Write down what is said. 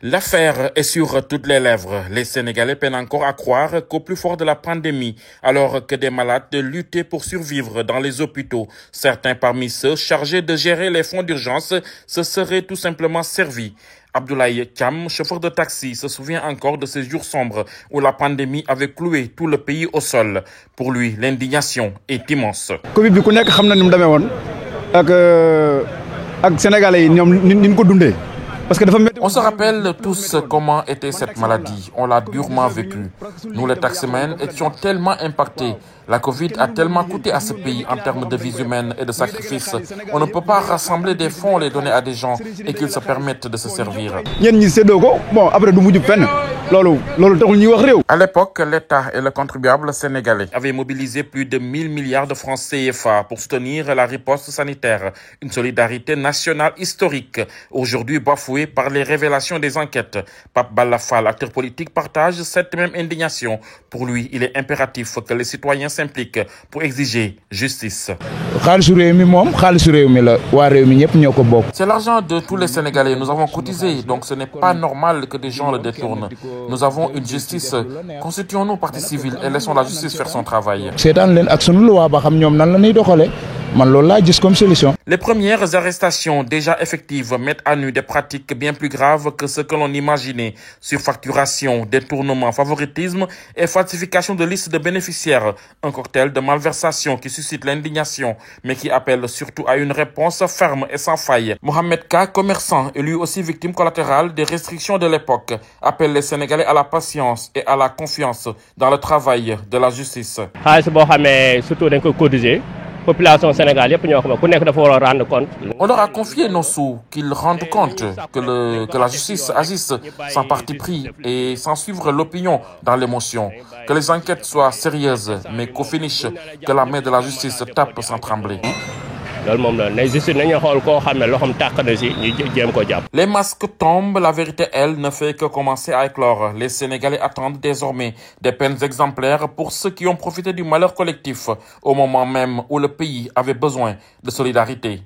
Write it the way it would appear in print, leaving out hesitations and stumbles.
L'affaire est sur toutes les lèvres. Les Sénégalais peinent encore à croire qu'au plus fort de la pandémie, alors que des malades luttaient pour survivre dans les hôpitaux, certains parmi ceux chargés de gérer les fonds d'urgence se seraient tout simplement servis. Abdoulaye Thiam, chauffeur de taxi, se souvient encore de ces jours sombres où la pandémie avait cloué tout le pays au sol. Pour lui, l'indignation est immense. Covid bi ku nekk xam na ni mu demee woon ak Sénégalais yi ñoom ni ñu ko dundee. On se rappelle tous comment était cette maladie. On l'a durement vécue. Nous, les taximens, étions tellement impactés. La Covid a tellement coûté à ce pays en termes de vies humaines et de sacrifices. On ne peut pas rassembler des fonds, les donner à des gens et qu'ils se permettent de se servir. À l'époque, l'État et le contribuable sénégalais avaient mobilisé plus de 1000 milliards de francs CFA pour soutenir la riposte sanitaire. Une solidarité nationale historique, aujourd'hui bafouée par les révélations des enquêtes. Pape Balla Fall, acteur politique, partage cette même indignation. Pour lui, il est impératif que les citoyens s'impliquent pour exiger justice. C'est l'argent de tous les Sénégalais. Nous avons cotisé, donc ce n'est pas normal que des gens le détournent. Nous avons une justice. Constituons-nous partie civile et laissons la justice faire son travail. Les premières arrestations déjà effectives mettent à nu des pratiques bien plus graves que ce que l'on imaginait. Surfacturation, détournement, favoritisme et falsification de listes de bénéficiaires. Un cocktail de malversation qui suscite l'indignation, mais qui appelle surtout à une réponse ferme et sans faille. Mohamed Ka, commerçant et lui aussi victime collatérale des restrictions de l'époque, appelle les Sénégalais à la patience et à la confiance dans le travail de la justice. Population sénégalaise, on leur a confié nos sous, qu'ils rendent compte que la justice agisse sans parti pris et sans suivre l'opinion dans l'émotion. Que les enquêtes soient sérieuses, mais qu'au finish, que la main de la justice tape sans trembler. Les masques tombent, la vérité, elle, ne fait que commencer à éclore. Les Sénégalais attendent désormais des peines exemplaires pour ceux qui ont profité du malheur collectif au moment même où le pays avait besoin de solidarité.